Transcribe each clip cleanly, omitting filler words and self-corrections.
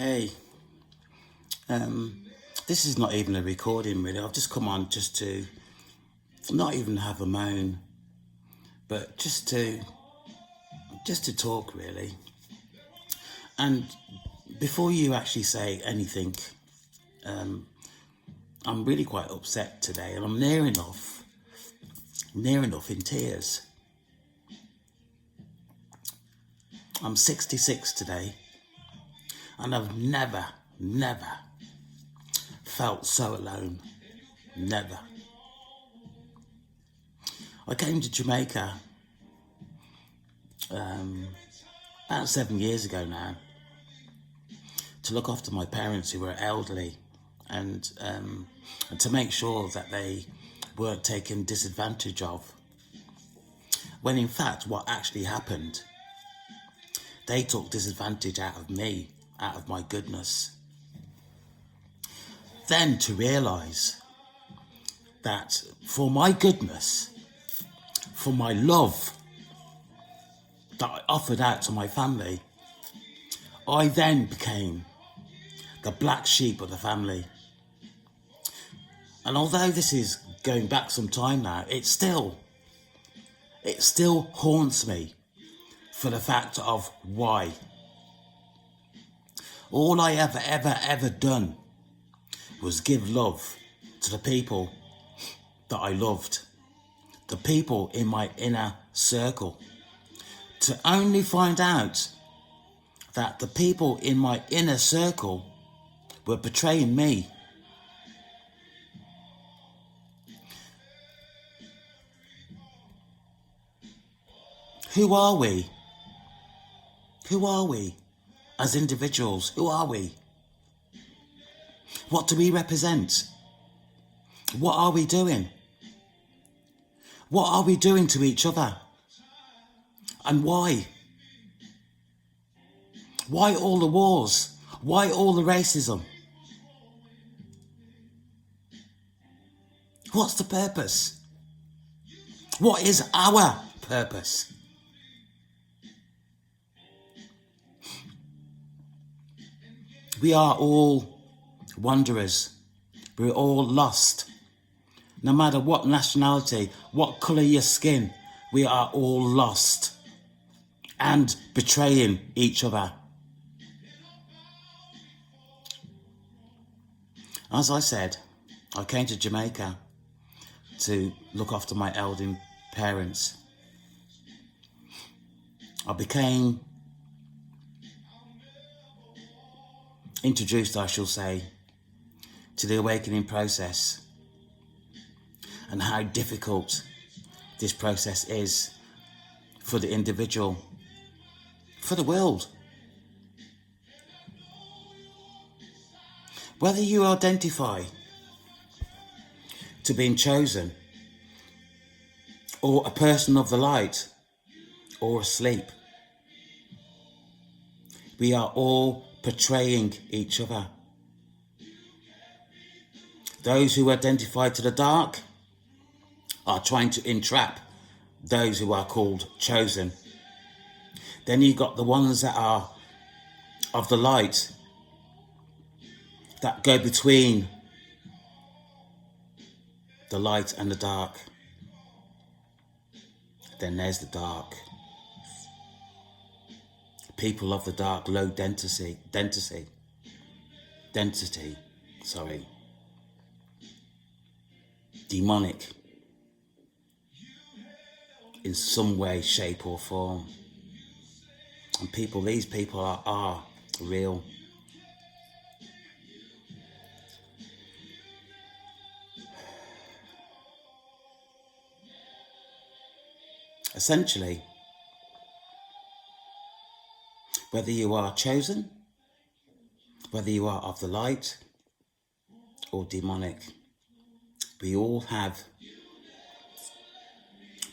Hey, this is not even a recording really. I've just come on just to not even have a moan, but just to talk really. And before you actually say anything, I'm really quite upset today, and I'm near enough in tears. I'm 66 today, and I've never felt so alone. Never. I came to Jamaica about 7 years ago now to look after my parents who were elderly, and to make sure that they weren't taken disadvantage of. When in fact what actually happened, they took disadvantage out of me, out of my goodness. Then to realise that for my goodness, for my love that I offered out to my family, I then became the black sheep of the family. And although this is going back some time now, it still haunts me for the fact of why. All I ever done was give love to the people that I loved, the people in my inner circle, to only find out that the people in my inner circle were betraying me. Who are we? Who are we as individuals? Who are we? What do we represent? What are we doing? What are we doing to each other? And why? Why all the wars? Why all the racism? What's the purpose? What is our purpose? We are all wanderers. We're all lost. No matter what nationality, what colour your skin, we are all lost and betraying each other. As I said, I came to Jamaica to look after my elderly parents. I became introduced, I shall say, to the awakening process and how difficult this process is for the individual, for the world. Whether you identify to being chosen, or a person of the light, or asleep, we are all portraying each other. Those who identify to the dark are trying to entrap those who are called chosen. Then you got the ones that are of the light, that go between the light and the dark. Then there's the dark. People of the dark, low density, demonic in some way, shape or form. And these people are real. Essentially, whether you are chosen, whether you are of the light or demonic, we all have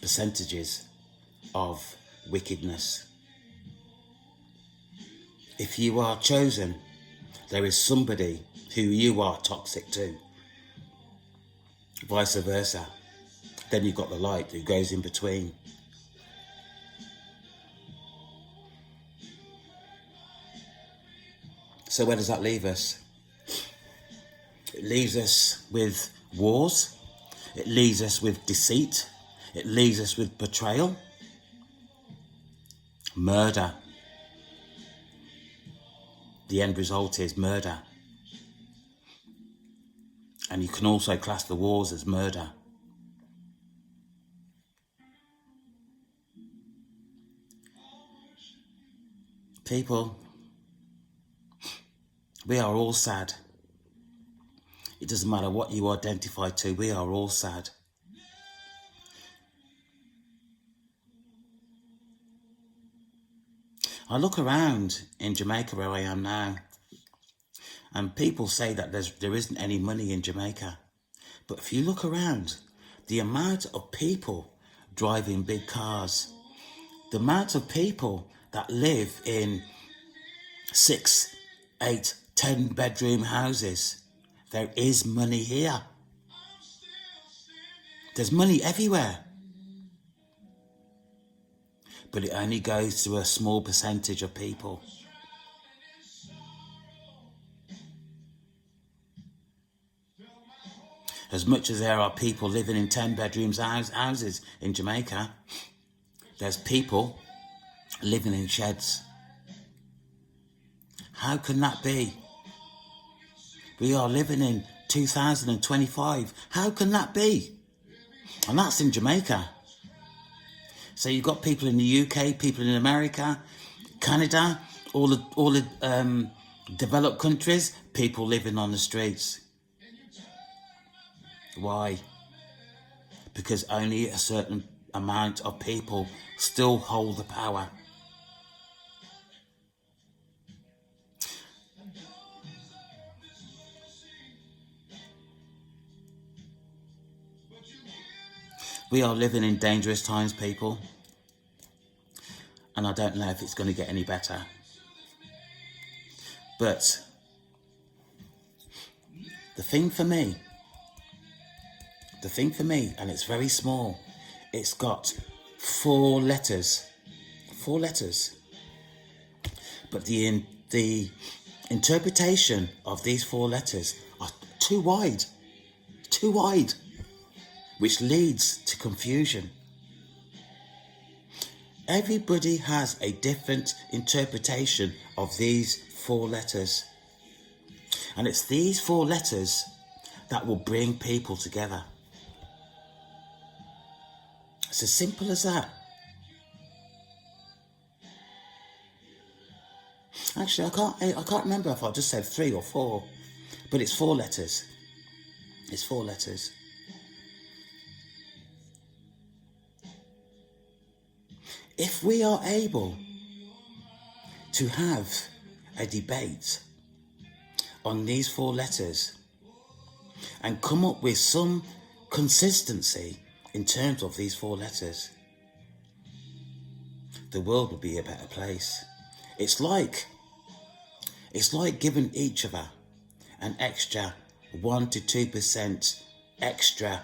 percentages of wickedness. If you are chosen, there is somebody who you are toxic to. Vice versa. Then you've got the light who goes in between. So where does that leave us? It leaves us with wars. It leaves us with deceit. It leaves us with betrayal. Murder. The end result is murder. And you can also class the wars as murder. People, we are all sad. It doesn't matter what you identify to, we are all sad. I look around in Jamaica where I am now, and people say that there isn't any money in Jamaica. But if you look around, the amount of people driving big cars, the amount of people that live in 6, 8, 10 bedroom houses, there is money here. There's money everywhere. But it only goes to a small percentage of people. As much as there are people living in 10 bedrooms houses in Jamaica, there's people living in sheds. How can that be? We are living in 2025. How can that be? And that's in Jamaica. So you've got people in the UK, people in America, Canada, all the developed countries, people living on the streets. Why? Because only a certain amount of people still hold the power. We are living in dangerous times, people. And I don't know if it's going to get any better. But the thing for me, and it's very small, it's got 4 letters. 4 letters. But the interpretation of these 4 letters are too wide. Too wide. Which leads to confusion. Everybody has a different interpretation of these 4 letters. And it's these 4 letters that will bring people together. It's as simple as that. Actually, I can't remember if I just said 3 or 4, but it's 4 letters. It's 4 letters. If we are able to have a debate on these 4 letters and come up with some consistency in terms of these 4 letters, the world would be a better place. It's like giving each other an extra 1 to 2% extra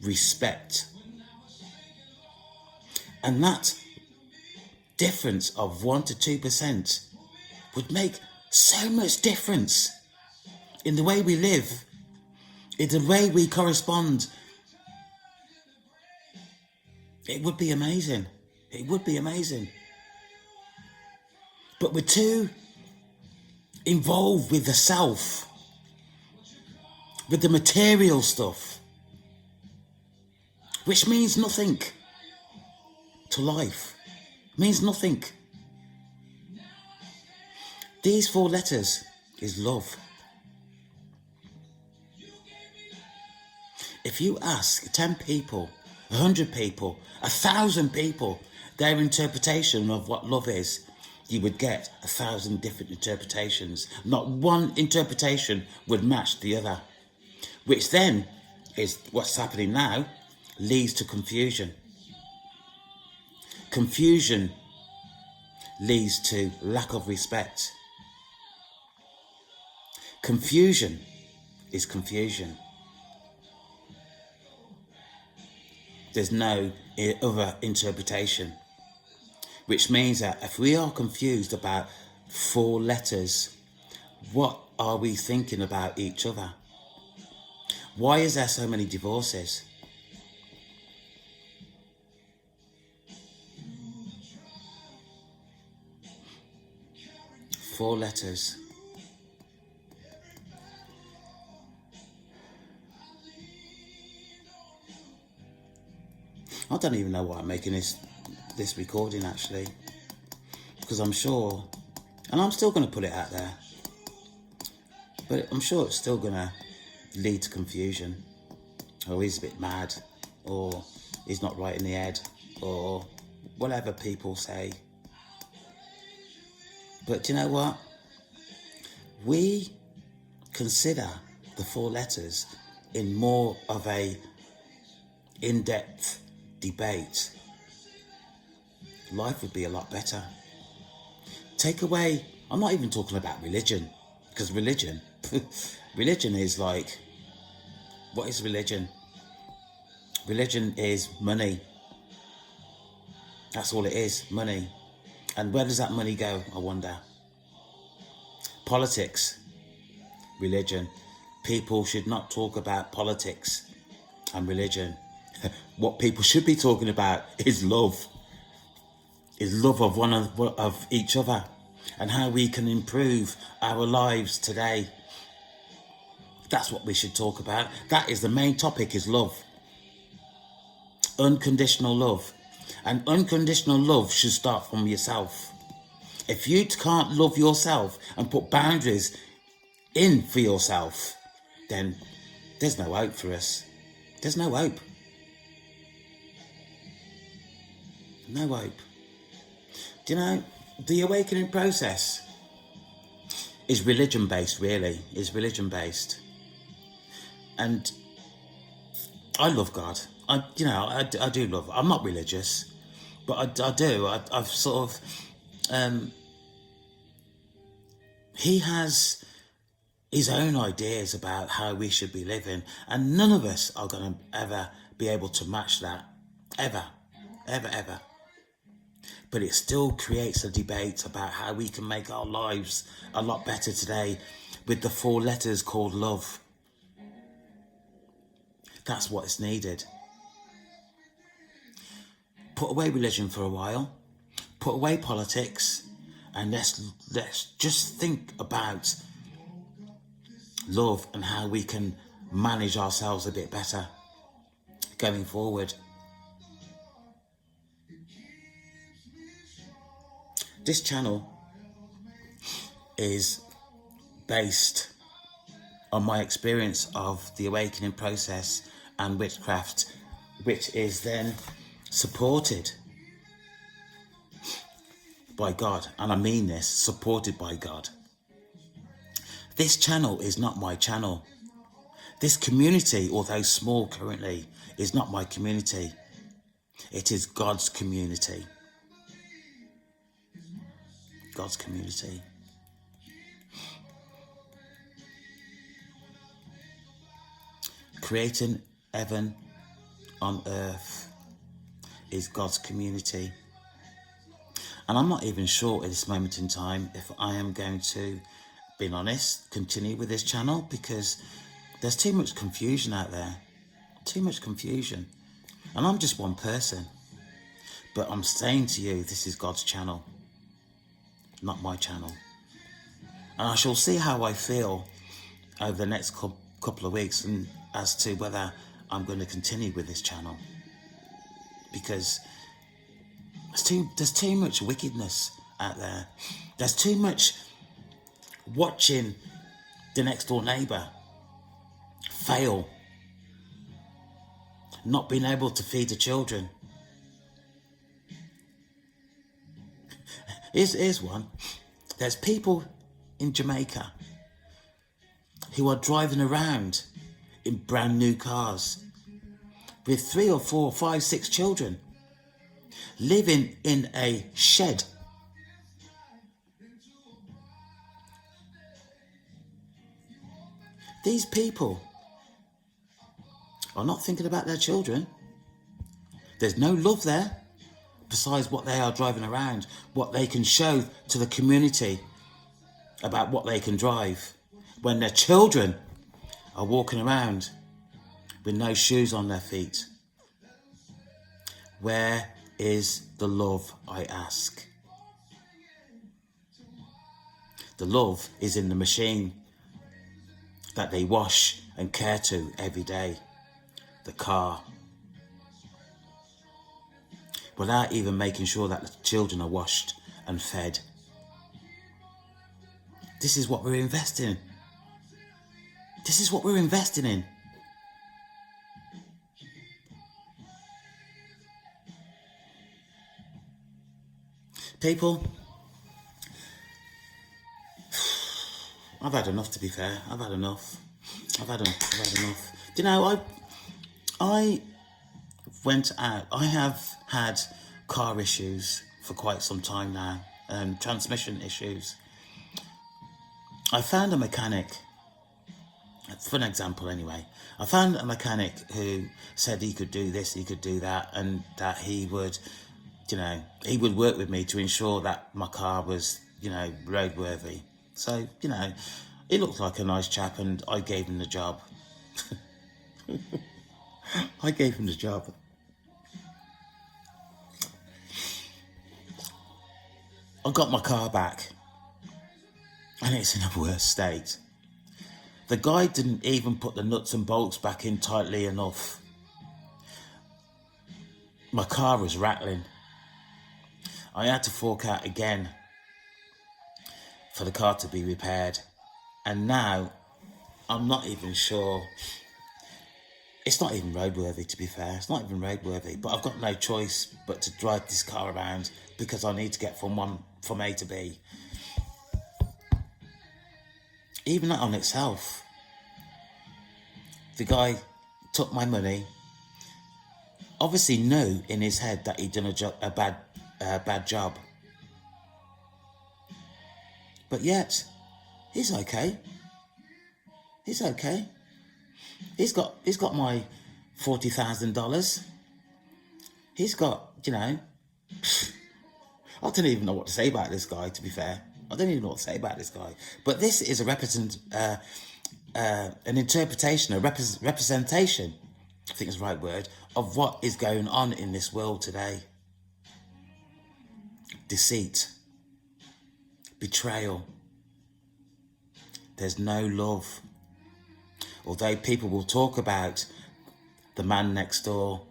respect. And that difference of 1 to 2% would make so much difference in the way we live, in the way we correspond. It would be amazing. It would be amazing. But we're too involved with the self, with the material stuff, which means nothing to life. Means nothing. These 4 letters is love. If you ask 10 people, 100 people, 1,000 people their interpretation of what love is, you would get 1,000 different interpretations. Not one interpretation would match the other, which then is what's happening now, leads to confusion. Confusion leads to lack of respect. Confusion is confusion. There's no other interpretation. Which means that if we are confused about 4 letters, What are we thinking about each other? Why is there so many divorces? Four letters. I don't even know why I'm making this recording actually, because I'm sure, and I'm still going to put it out there, but I'm sure it's still going to lead to confusion, or he's a bit mad, or he's not right in the head, or whatever people say. But do you know what? We consider the four letters in more of a in-depth debate, life would be a lot better. Take away, I'm not even talking about religion, because religion is like, what is religion? Religion is money. That's all it is, money. And where does that money go, I wonder? Politics, religion. People should not talk about politics and religion. What people should be talking about is love. Is love of of each other, and how we can improve our lives today. That's what we should talk about. That is the main topic, is love. Unconditional love. And unconditional love should start from yourself. If you can't love yourself and put boundaries in for yourself, then there's no hope for us. There's no hope. No hope. Do you know, the awakening process is religion-based, really. Is religion-based. And I love God. I do love. I'm not religious, but I do. I've sort of. He has his own ideas about how we should be living, and none of us are going to ever be able to match that, ever. But it still creates a debate about how we can make our lives a lot better today with the four letters called love. That's what is needed. Put away religion for a while, put away politics, and let's just think about love and how we can manage ourselves a bit better going forward. This channel is based on my experience of the awakening process and witchcraft, which is then supported by God. And I mean this, supported by God. This channel is not my channel. This community, although small currently, is not my community. It is God's community. God's community. Creating heaven on earth is God's community. And I'm not even sure at this moment in time if I am going to, being honest, continue with this channel, because there's too much confusion out there. Too much confusion. And I'm just one person. But I'm saying to you, this is God's channel, not my channel. And I shall see how I feel over the next couple of weeks, and as to whether I'm going to continue with this channel. Because there's too much wickedness out there. There's too much watching the next door neighbour fail, not being able to feed the children. Here's one. There's people in Jamaica who are driving around in brand new cars with 3 or 4, 5, 6 children, living in a shed. These people are not thinking about their children. There's no love there, besides what they are driving around, what they can show to the community about what they can drive when their children are walking around with no shoes on their feet? Where is the love, I ask? The love is in the machine that they wash and care to every day, the car, without even making sure that the children are washed and fed. This is what we're investing in. This is what we're investing in. People, I've had enough, to be fair. I've had enough. I've had enough. Do you know, I went out. I have had car issues for quite some time now, transmission issues. I found a mechanic, for an example anyway, I found a mechanic who said he could do this, he could do that, and that he would, he would work with me to ensure that my car was, roadworthy. So, he looked like a nice chap, and I gave him the job. I gave him the job. I got my car back, and it's in a worse state. The guy didn't even put the nuts and bolts back in tightly enough. My car was rattling. I had to fork out again for the car to be repaired. And now, I'm not even sure. It's not even roadworthy, to be fair. It's not even roadworthy. But I've got no choice but to drive this car around because I need to get from A to B. Even that on itself, the guy took my money, obviously knew in his head that he'd done a bad job. But yet, he's okay. He's okay. He's got my $40,000. He's got, I don't even know what to say about this guy, to be fair. I don't even know what to say about this guy. But this is an interpretation, a representation, I think is the right word, of what is going on in this world today. Deceit. Betrayal. There's no love. Although people will talk about the man next door,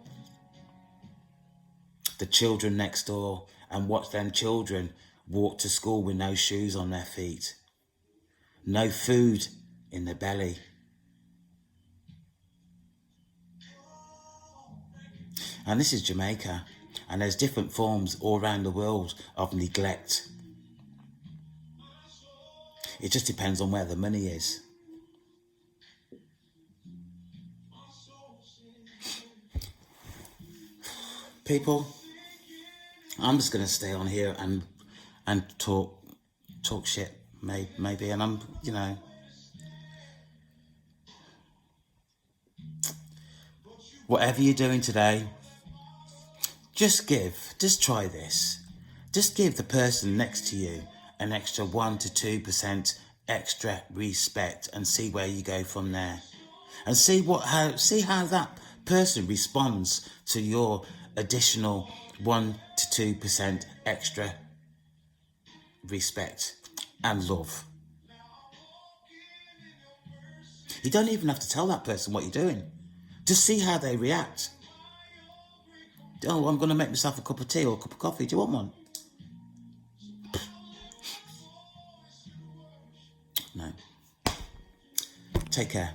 the children next door, and watch them children walk to school with no shoes on their feet, no food in their belly. And this is Jamaica, and there's different forms all around the world of neglect. It just depends on where the money is. People, I'm just going to stay on here and talk shit, maybe, and I'm, whatever you're doing today, just try this. Just give the person next to you an extra 1 to 2% extra respect and see where you go from there. And see how that person responds to your additional 1 to 2% extra respect and love. You don't even have to tell that person what you're doing. Just see how they react. Oh, I'm going to make myself a cup of tea or a cup of coffee. Do you want one? No. Take care.